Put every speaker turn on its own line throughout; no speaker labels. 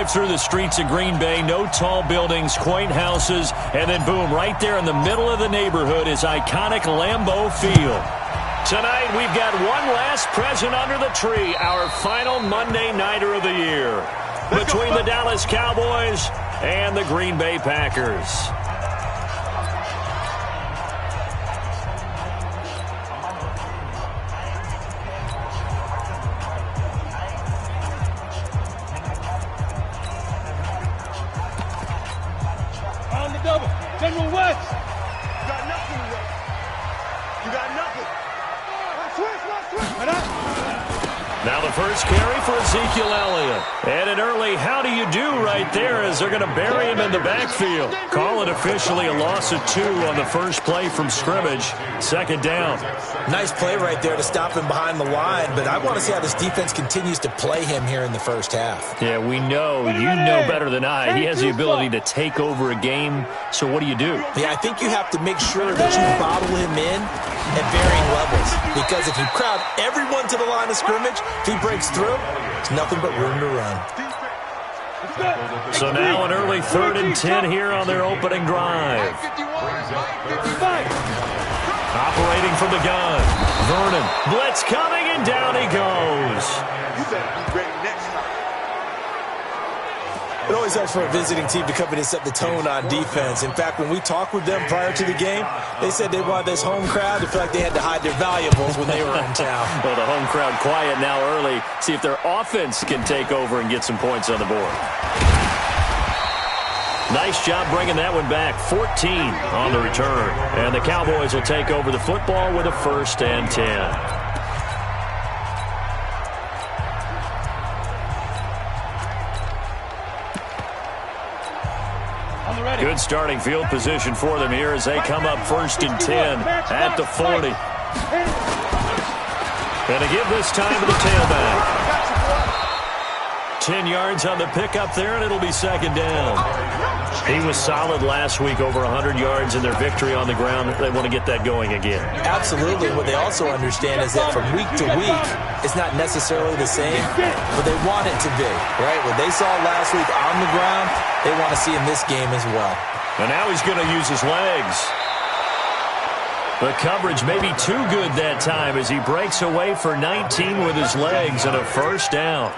drive through the streets of Green Bay, no tall buildings, quaint houses, and then boom, right there in the middle of the neighborhood is iconic Lambeau Field. Tonight, we've got one last present under the tree, our final Monday Nighter of the year, between the Dallas Cowboys and the Green Bay Packers.
General West! You got nothing, West. You got nothing.
Now the first carry for Ezekiel Elliott. And an early how do you do right there as they're going to bury him in the backfield. Call it officially a loss of 2 on the first play from scrimmage. Second down.
Nice play right there to stop him behind the line, but I want to see how this defense continues to play him here in the first half.
Yeah, we know. You know better than I. He has the ability to take over a game. So what do you do?
Yeah, I think you have to make sure that you bottle him in at varying levels, because if you crowd everyone to the line of scrimmage, if he breaks through, it's nothing but room to run.
So now an early 3rd and 10 here on their opening drive. Operating from the gun. Vernon. Blitz coming, and down he goes.
You better be ready next time.
It always helps for a visiting team to come in and set the tone on defense. In fact, when we talked with them prior to the game, they said they wanted this home crowd to feel like they had to hide their valuables when they were in town.
Well, the home crowd quiet now early. See if their offense can take over and get some points on the board. Nice job bringing that one back. 14 on the return. And the Cowboys will take over the football with a 1st and 10. Good starting field position for them here as they come up 1st and 10 at the 40. And to give this time to the tailback. 10 yards on the pickup there, and it'll be 2nd down. He was solid last week, over 100 yards in their victory on the ground. They want to get that going again.
Absolutely. What they also understand is that from week to week, it's not necessarily the same, but they want it to be, right? What they saw last week on the ground, they want to see in this game as well.
And now he's going to use his legs. The coverage may be too good that time as he breaks away for 19 with his legs and a 1st down.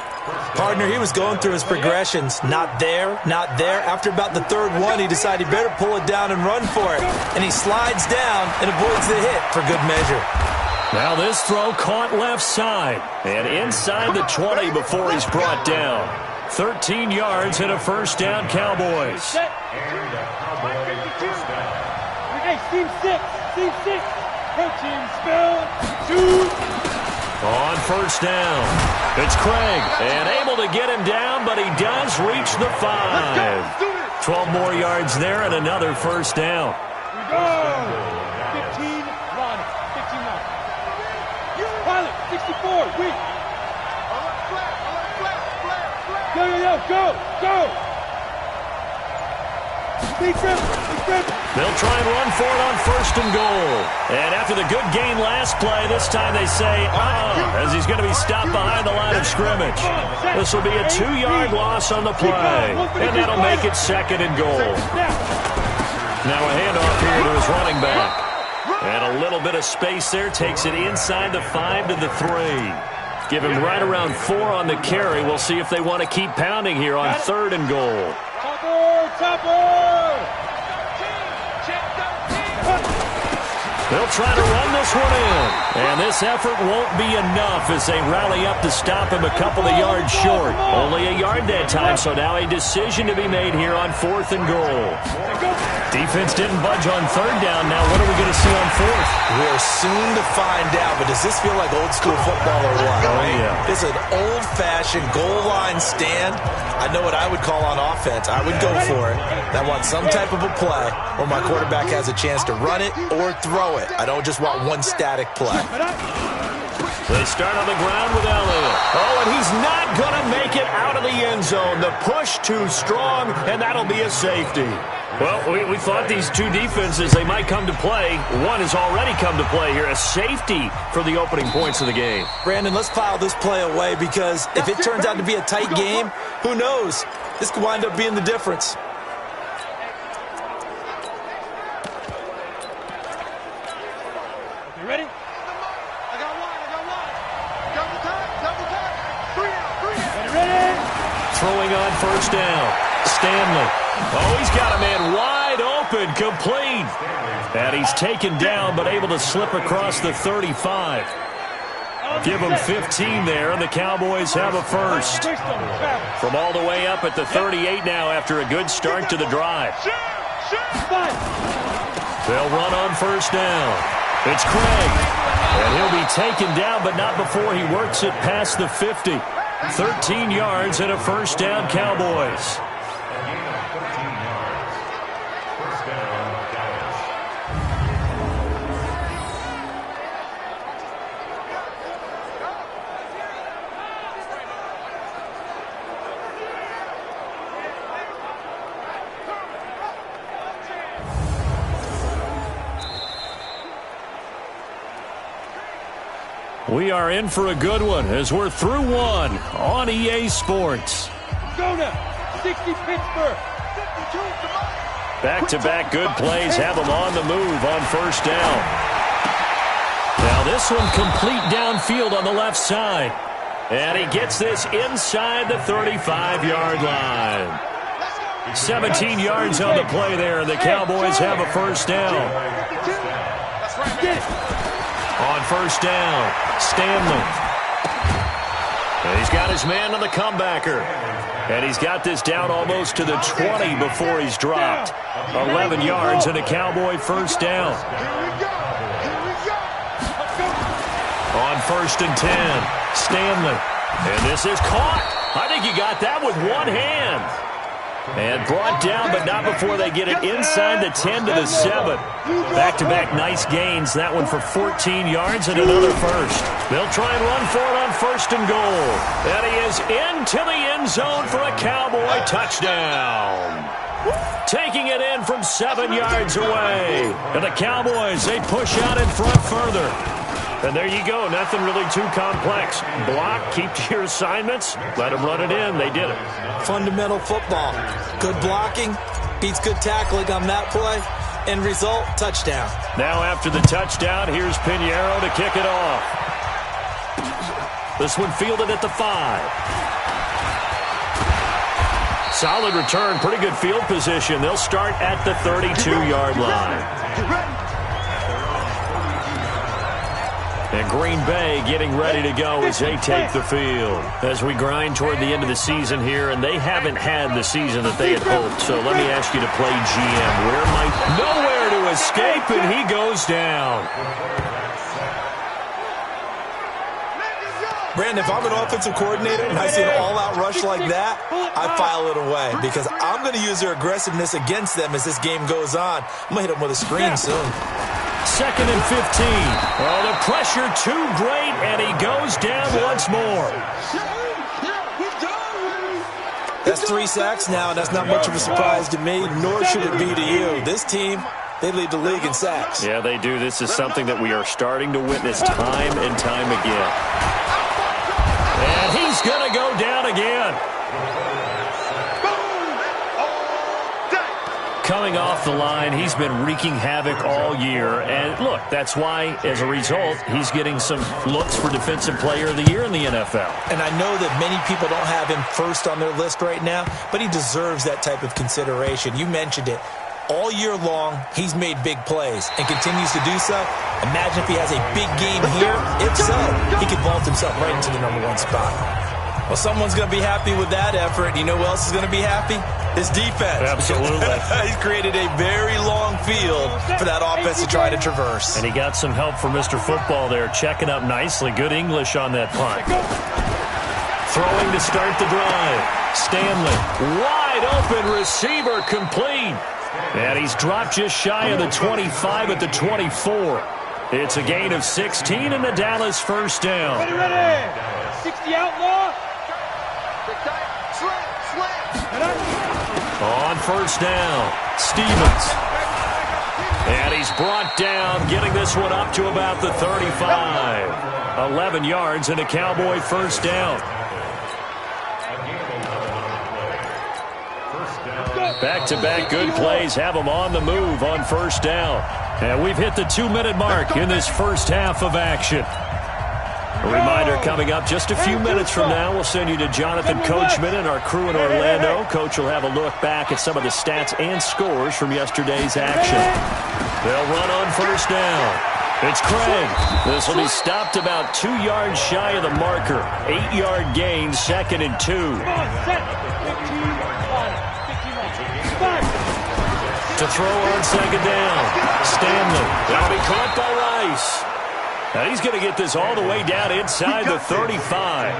Partner, he was going through his progressions. Not there, not there. After about the 3rd one, he decided he better pull it down and run for it. And he slides down and avoids the hit for good measure.
Now this throw caught left side. And inside the 20 before he's brought down. 13 yards and a 1st down, Cowboys.
Hey, team 6. Team 6. Team spell. 2.
On 1st down, it's Craig, and able to get him down, but he does reach the 5. 12 more yards there and another 1st down.
We go. 15, run. 15, run. Pilot, 64, weak. Go. Beat them.
They'll try and run for it on 1st and goal. And after the good gain last play, this time they say, as he's going to be stopped behind the line of scrimmage. This will be a 2-yard loss on the play, and that'll make it 2nd and goal. Now a handoff here to his running back. And a little bit of space there, takes it inside the 5 to the 3. Give him right around 4 on the carry. We'll see if they want to keep pounding here on 3rd and goal. They'll try to run this one in. And this effort won't be enough as they rally up to stop him a couple of yards short. Only a yard that time, so now a decision to be made here on 4th and goal. Defense didn't budge on 3rd down. Now what are we going to see on 4th?
We're soon to find out, but does this feel like old school football or what?
Oh, yeah.
It's an old-fashioned goal line stand. I know what I would call on offense. I would go for it. I want some type of a play where my quarterback has a chance to run it or throw it. I don't just want one static play.
They start on the ground with Elliott. Oh, and he's not going to make it out of the end zone. The push too strong, and that'll be a safety. Well, we thought these two defenses, they might come to play. One has already come to play here. A safety for the opening points of the game.
Brandon, let's file this play away because if it turns out to be a tight game, who knows? This could wind up being the difference.
You ready? I got one. Double time. 3 out. Ready?
Throwing on first down. Stanley. Oh, he's got a man wide open, complete. And he's taken down, but able to slip across the 35. Give them 15 there, and the Cowboys have a first. From all the way up at the 38 now after a good start to the drive. They'll run on first down. It's Craig. And he'll be taken down, but not before he works it past the 50. 13 yards and a first down, Cowboys. We are in for a good one as we're through one on EA Sports.
Go now. 60 Pittsburgh.
Back-to-back good plays have them on the move on first down. Now this one complete downfield on the left side. And he gets this inside the 35-yard line. 17 yards on the play there, and the Cowboys have a first down. On first down, Stanley. And he's got his man on the comebacker. And he's got this down almost to the 20 before he's dropped. 11 yards and a Cowboy first down. On first and 10, Stanley. And this is caught. I think he got that with one hand. And brought down, but not before they get it inside the 10 to the 7. Back-to-back nice gains. That one for 14 yards and another first. They'll try and run for it on first and goal. And he is into the end zone for a Cowboy touchdown. Taking it in from 7 yards away. And the Cowboys, they push out in front further. And there you go. Nothing really too complex. Block, keep to your assignments, let them run it in. They did it.
Fundamental football. Good blocking beats good tackling on that play. End result, touchdown.
Now after the touchdown, here's Pinheiro to kick it off. This one fielded at the 5. Solid return, pretty good field position. They'll start at the 32-yard line. And Green Bay getting ready to go as they take the field. As we grind toward the end of the season here, and they haven't had the season that they had hoped. So let me ask you to play GM. Where might nowhere to escape, and he goes down.
Brandon, if I'm an offensive coordinator and I see an all-out rush like that, I file it away because I'm going to use their aggressiveness against them as this game goes on. I'm going to hit them with a screen soon.
Second and 15. Oh, the pressure too great, and he goes down once more.
That's 3 sacks now, and that's not much of a surprise to me, nor should it be to you. This team, they lead the league in sacks.
Yeah, they do. This is something that we are starting to witness time and time again. And he's going to go down again. Coming off the line, he's been wreaking havoc all year. And look, that's why, as a result, he's getting some looks for Defensive Player of the Year in the NFL.
And I know that many people don't have him first on their list right now, but he deserves that type of consideration. You mentioned it. All year long, he's made big plays and continues to do so. Imagine if he has a big game here. If so, he could vault himself right into the #1 spot. Well, someone's going to be happy with that effort. You know who else is going to be happy? His defense.
Absolutely.
He's created a very long field for that offense to try to traverse.
And he got some help from Mr. Football there, checking up nicely. Good English on that punt. Throwing to start the drive. Stanley, wide open receiver, complete. And he's dropped just shy of the 25 at the 24. It's a gain of 16 and the Dallas first down.
Ready. 60 outlaw.
On first down, Stevens. And he's brought down, getting this one up to about the 35. 11 yards and a Cowboy first down. Back-to-back good plays have them on the move on first down. And we've hit the 2-minute mark in this first half of action. A reminder coming up just a few minutes from now, we'll send you to Jonathan Coachman and our crew in Orlando. Coach will have a look back at some of the stats and scores from yesterday's action. They'll run on first down. It's Craig. This will be stopped about 2 yards shy of the marker. 8-yard gain, 2nd and 2. To throw on 2nd down. Stanley. That'll be caught by Rice. Now he's going to get this all the way down inside the 35.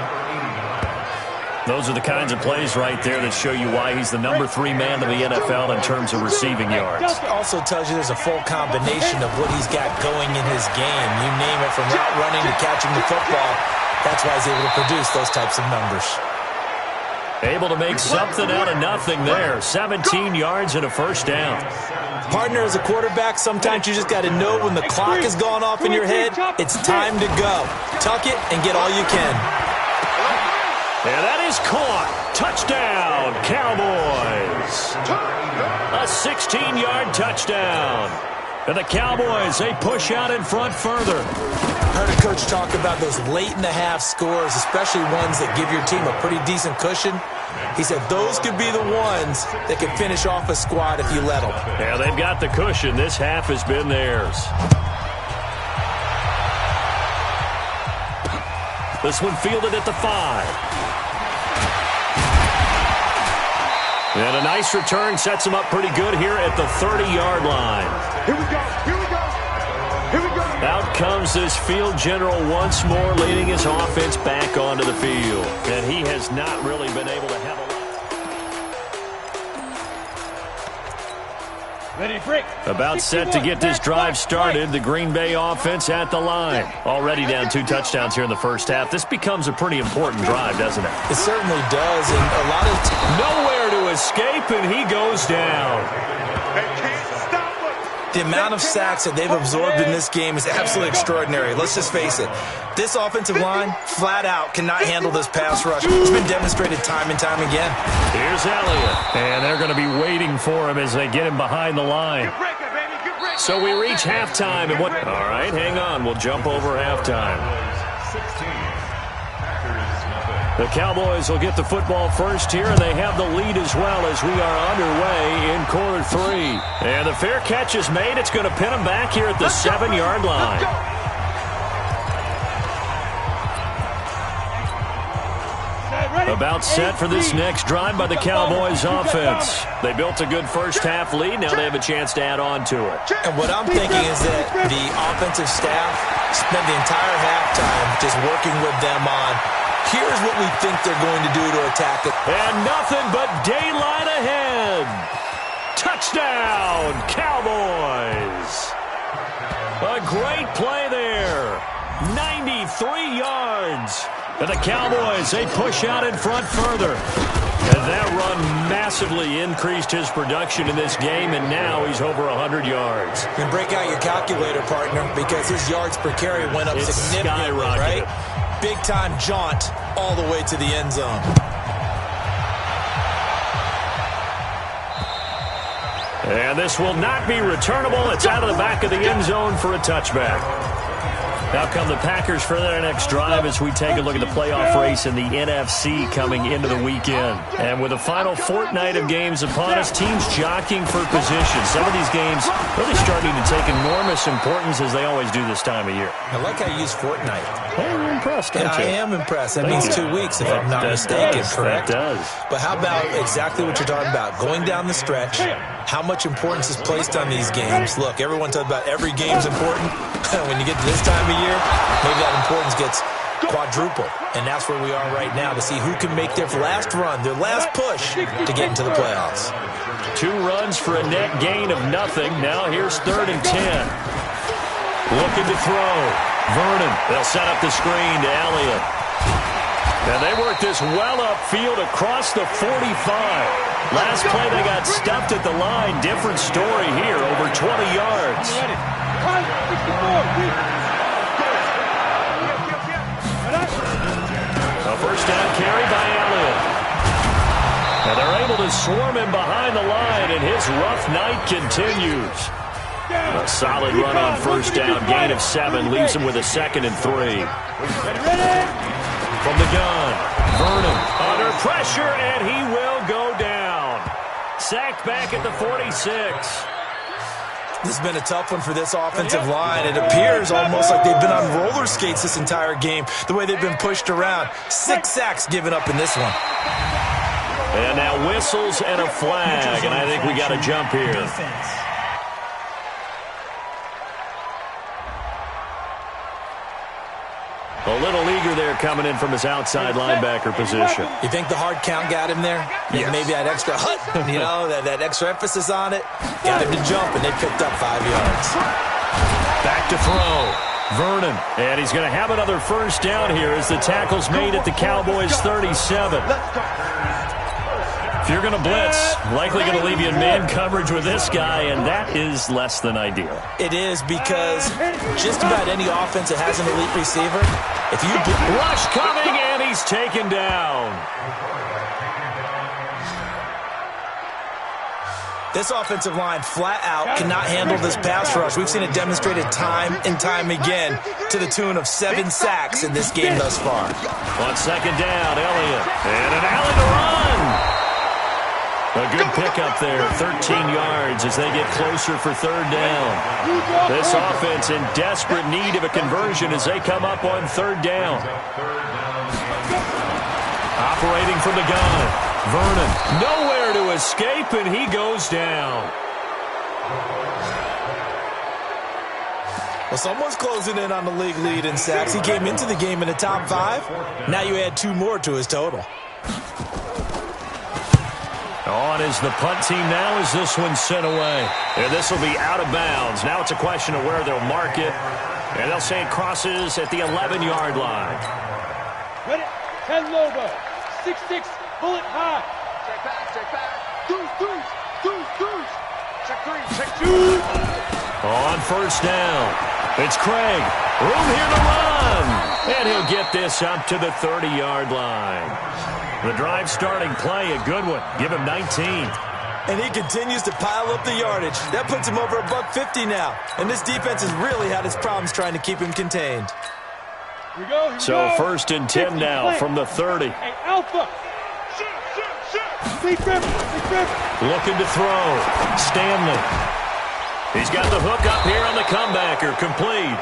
Those are the kinds of plays right there that show you why he's the number 3 man in the NFL in terms of receiving yards.
It also tells you there's a full combination of what he's got going in his game. You name it, from route running to catching the football. That's why he's able to produce those types of numbers.
Able to make something out of nothing there. 17 yards and a first down.
Partner, as a quarterback, sometimes you just got to know when the clock has gone off in your head, it's time to go. Tuck it and get all you can.
And that is caught. Touchdown, Cowboys. A 16-yard touchdown. And the Cowboys, they push out in front further.
Heard a coach talk about those late-in-the-half scores, especially ones that give your team a pretty decent cushion. He said those could be the ones that could finish off a squad if you let them.
Yeah, they've got the cushion. This half has been theirs. This one fielded at the 5. And a nice return sets him up pretty good here at the 30-yard line.
Here we go. Here we go. Here we go.
Out comes this field general once more, leading his offense back onto the field. And he has not really been able to have a lot.
Ready, break.
About set to get this drive started. The Green Bay offense at the line. Already down 2 touchdowns here in the first half. This becomes a pretty important drive, doesn't it?
It certainly does, and a lot of
nowhere to escape, and he goes down.
They can't stop us.
The amount of sacks that they've absorbed in this game is absolutely extraordinary. Let's just face it. This offensive line, flat out, cannot handle this pass rush. It's been demonstrated time and time again.
Here's Elliott, and they're going to be waiting for him as they get him behind the line. So we reach halftime, and what? All right, hang on. We'll jump over halftime. The Cowboys will get the football first here, and they have the lead as well as we are underway in quarter 3. And the fair catch is made. It's going to pin them back here at the 7-yard line. About set for this next drive by the Cowboys offense. They built a good first half lead. Now they have a chance to add on to it.
And what I'm thinking is that the offensive staff spent the entire halftime just working with them on, here's what we think they're going to do to attack it.
And nothing but daylight ahead. Touchdown, Cowboys. A great play there. 93 yards. And the Cowboys, they push out in front further. And that run massively increased his production in this game, and now he's over 100 yards.
And break out your calculator, partner, because his yards per carry went up significantly, right? Big-time jaunt all the way to the end zone.
And this will not be returnable. It's out of the back of the end zone for a touchback. Now come the Packers for their next drive as we take a look at the playoff race in the NFC coming into the weekend. And with the final fortnight of games upon us, teams jockeying for position. Some of these games really starting to take enormous importance as they always do this time of year.
I like how you use fortnight.
Hey, you're impressed, aren't you?
I am impressed. That means 2 weeks, if I'm not mistaken, correct?
That does.
But how about exactly what you're talking about? Going down the stretch, how much importance is placed on these games? Look, everyone talks about every game's important. When you get to this time of year, maybe that importance gets quadruple. And that's where we are right now, to see who can make their last run, their last push to get into the playoffs.
2 runs for a net gain of nothing. Now here's 3rd and 10. Looking to throw. Vernon, they'll set up the screen to Elliott. And they work this well upfield across the 45. Last play they got stuffed at the line. Different story here, over 20 yards. A first down carry by Elliott. And they're able to swarm him behind the line, and his rough night continues. A solid run on first down. Gain of 7 leaves him with a 2nd and 3. From the gun, Vernon under pressure, and he will go down. Sacked back at the 46.
This has been a tough one for this offensive line. It appears almost like they've been on roller skates this entire game, the way they've been pushed around. 6 sacks given up in this one.
And now whistles and a flag, and I think we got a jump here. A little eager there coming in from his outside linebacker position.
You think the hard count got him there?
Yes.
Maybe that extra hut, you know, that extra emphasis on it. Got him to jump, and they picked up 5 yards.
Back to throw. Vernon. And he's going to have another first down here as the tackle's made at the Cowboys' 37. If you're going to blitz, likely going to leave you in man coverage with this guy, and that is less than ideal.
It is, because just about any offense that has an elite receiver, if you
rush coming, and he's taken down.
This offensive line flat out cannot handle this pass rush. We've seen it demonstrated time and time again to the tune of 7 sacks in this game thus far.
On second down, Elliott. And an alley to run. A good pickup there, 13 yards as they get closer for 3rd down. This offense in desperate need of a conversion as they come up on 3rd down. Operating from the gun, Vernon. Nowhere to escape, and he goes down.
Well, someone's closing in on the league lead in sacks. He came into the game in the top 5. Now you add 2 more to his total.
On is the punt team now as this one's sent away. And this will be out of bounds. Now it's a question of where they'll mark it. And they'll say it crosses at the 11-yard line.
Ready? 10 Lobo. 6-6. Bullet high. Check back. Deuce. Check 2.
On first down. It's Craig. Room here to run. And he'll get this up to the 30-yard line. The drive starting play, a good one. Give him 19.
And he continues to pile up the yardage. That puts him over $150 now. And this defense has really had its problems trying to keep him contained.
Here we go.
So 1st and 10 now from the 30.
Hey, Alpha. Shoot.
Looking to throw. Stanley. He's got the hook up here on the comebacker. Complete.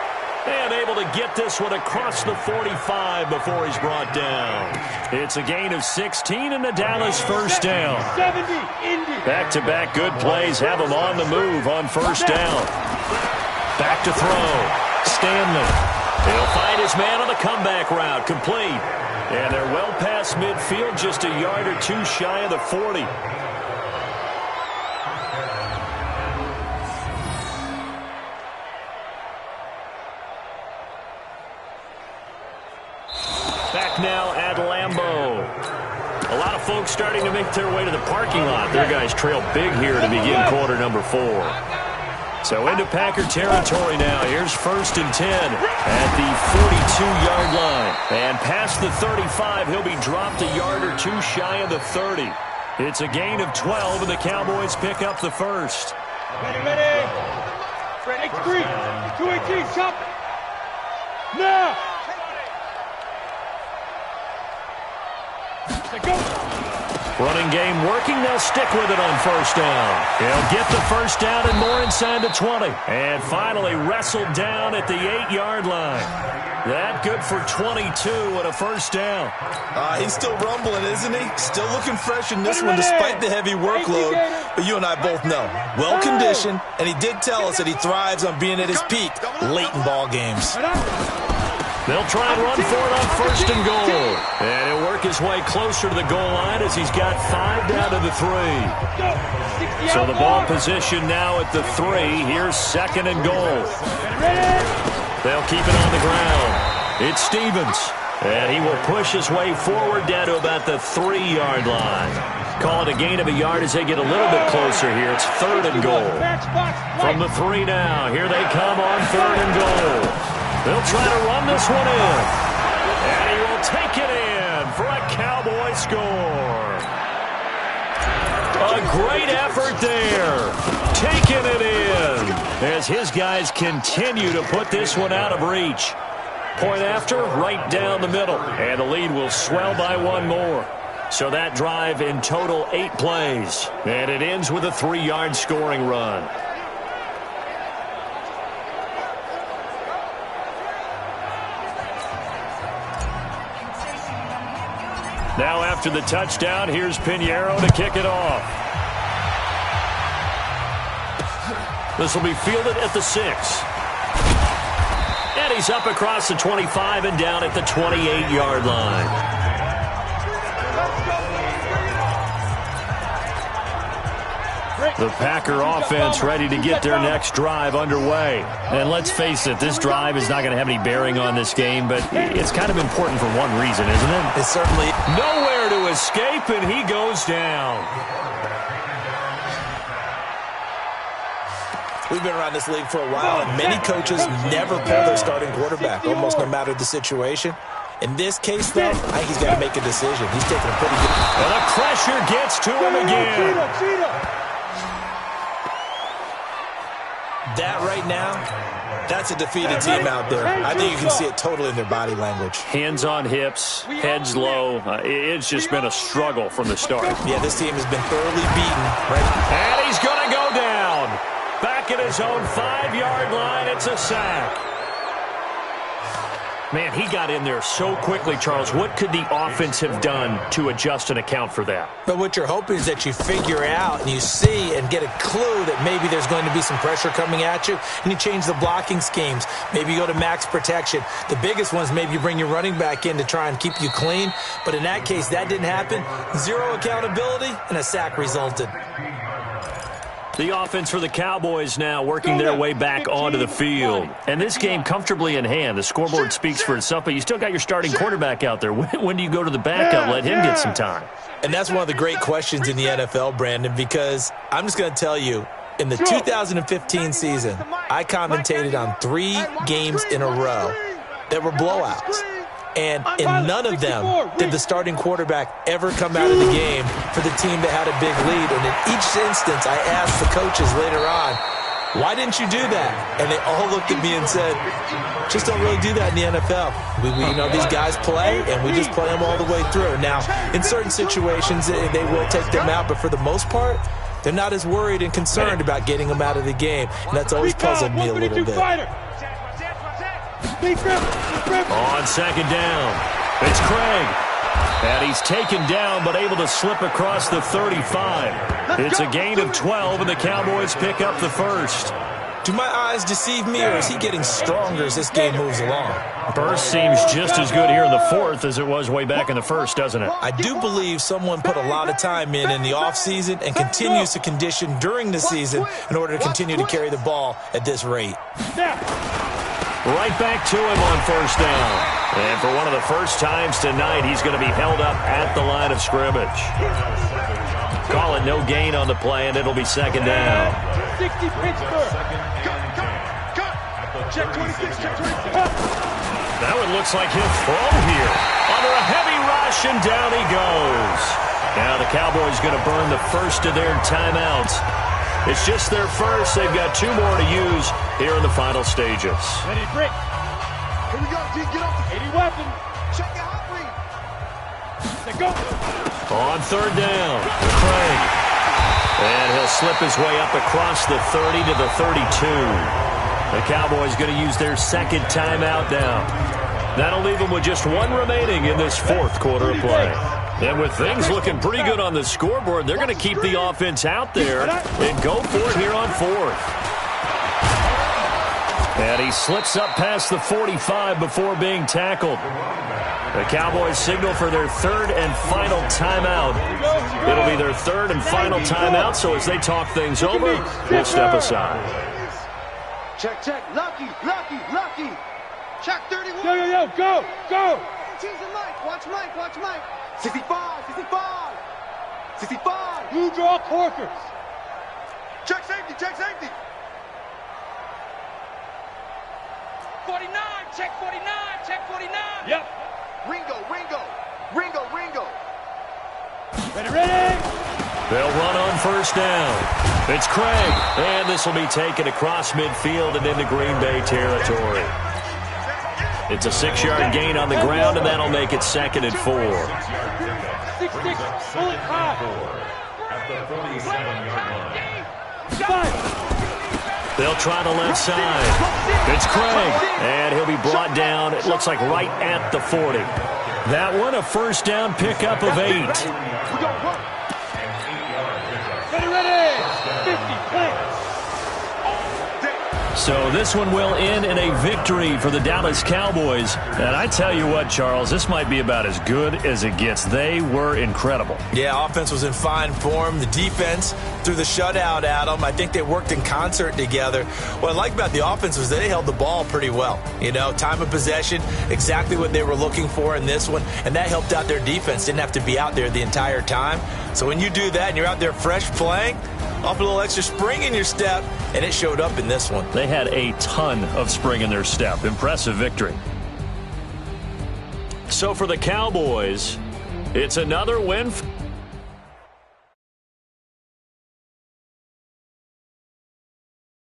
And able to get this one across the 45 before he's brought down. It's a gain of 16 and the Dallas first down.
70, Indy.
Back-to-back good plays have him on the move on first down. Back to throw. Stanley. He'll find his man on the comeback route. Complete. And they're well past midfield, just a yard or 2 shy of the 40. Back now at Lambeau. A lot of folks starting to make their way to the parking lot. Their guys trail big here to begin quarter number 4. So into Packer territory now. Here's 1st and 10 at the 42-yard line. And past the 35, he'll be dropped a yard or 2 shy of the 30. It's a gain of 12, and the Cowboys pick up the first.
Ready. Fred, X3. 218, chop. Now. Go.
Running game working. They'll stick with it on first down. He'll get the first down and more inside the 20. And finally wrestled down at the 8-yard line. That good for 22 and a first down.
He's still rumbling, isn't he? Still looking fresh in this one despite the heavy workload. But you and I both know, well-conditioned, and he did tell us that he thrives on being at his peak late in ball games.
They'll try and run for it on 1st and goal. And he'll work his way closer to the goal line as he's got 5 down to the 3. So the ball position now at the 3. Here's 2nd and goal. They'll keep it on the ground. It's Stevens. And he will push his way forward down to about the 3-yard line. Call it a gain of a yard as they get a little bit closer here. It's 3rd and goal. From the 3 now. Here they come on 3rd and goal. They'll try to run this one in. And he will take it in for a Cowboy score. A great effort there. Taking it in as his guys continue to put this one out of reach. Point after, right down the middle. And the lead will swell by one more. So that drive in total 8 plays. And it ends with a 3-yard scoring run. Now after the touchdown, here's Pinheiro to kick it off. This will be fielded at the 6. And he's up across the 25 and down at the 28-yard line. The Packer offense ready to get their next drive underway. And let's face it, this drive is not going to have any bearing on this game, but it's kind of important for one reason, isn't it?
It's certainly
nowhere to escape, and he goes down.
We've been around this league for a while, and many coaches never pull their starting quarterback, almost no matter the situation. In this case, though, I think he's got to make a decision. He's taking a pretty good...
And the pressure gets to him again.
That right now, that's a defeated team out there. I think you can see it totally in their body language.
Hands on hips, heads low. It's just been a struggle from the start.
Yeah, this team has been thoroughly beaten. Right?
And he's going to go down. Back at his own 5-yard line, it's a sack. Man, he got in there so quickly, Charles. What could the offense have done to adjust and account for that?
But what you're hoping is that you figure out and you see and get a clue that maybe there's going to be some pressure coming at you, and you change the blocking schemes. Maybe you go to max protection. The biggest ones, maybe you bring your running back in to try and keep you clean. But in that case, that didn't happen. 0 accountability, and a sack resulted.
The offense for the Cowboys now working their way back onto the field. And this game comfortably in hand. The scoreboard speaks for itself, but you still got your starting quarterback out there. When do you go to the backup? Let him get some time.
And that's one of the great questions in the NFL, Brandon, because I'm just going to tell you, in the 2015 season, I commentated on 3 games in a row that were blowouts. And in none of them did the starting quarterback ever come out of the game for the team that had a big lead. And in each instance, I asked the coaches later on, why didn't you do that? And they all looked at me and said, just don't really do that in the NFL. We you know, these guys play, and we just play them all the way through. Now, in certain situations, they will take them out, but for the most part, they're not as worried and concerned about getting them out of the game. And that's always puzzled me a little bit.
On second down, it's Craig. And he's taken down but able to slip across the 35. It's a gain of 12, and the Cowboys pick up the first.
Do my eyes deceive me, or is he getting stronger as this game moves along?
Burst seems just as good here in the fourth as it was way back in the first, doesn't it?
I do believe someone put a lot of time in the offseason and continues to condition during the season in order to continue to carry the ball at this rate.
Right back to him on first down. And for one of the first times tonight, he's going to be held up at the line of scrimmage. Call it no gain on the play, and it'll be second down.
60 Pittsburgh. Cut. Check 26, check 26.
That one looks like he'll throw here. Under a heavy rush, and down he goes. Now the Cowboys going to burn the first of their timeouts. It's just their first. They've got 2 more to use here in the final stages.
Ready, brick. Here we go, G. Get up. 80 weapon. Check the hot read. Let's go.
On third down, Craig. And he'll slip his way up across the 30 to the 32. The Cowboys going to use their second timeout now. That'll leave them with just 1 remaining in this fourth quarter of play. And with things looking pretty good on the scoreboard, they're going to keep the offense out there and go for it here on fourth. And he slips up past the 45 before being tackled. The Cowboys signal for their third and final timeout. It'll be their third and final timeout, so as they talk things over, we'll step aside.
Check, check. Lucky. Check 31. Yo, go. Watch Mike. 65. 65. Blue draw Corkers. Check safety. 49. Check 49. Yep. Ringo. Ready.
They'll run on first down. It's Craig, and this will be taken across midfield and into Green Bay territory. It's a 6-yard gain on the ground, and that'll make it 2nd and 4.
6-6, pull it high.
At the 47-yard line.
They'll try the left side. It's Craig, and he'll be brought down, it looks like right at the 40. That one, a first down pickup of 8.
Ready, 50, play.
So this one will end in a victory for the Dallas Cowboys. And I tell you what, Charles, this might be about as good as it gets. They were incredible.
Yeah, offense was in fine form. The defense threw the shutout at them. I think they worked in concert together. What I like about the offense was they held the ball pretty well. You know, time of possession, exactly what they were looking for in this one. And that helped out their defense. Didn't have to be out there the entire time. So when you do that and you're out there fresh playing, off a little extra spring in your step, and it showed up in this one.
They had a ton of spring in their step. Impressive victory. So for the Cowboys, it's another win.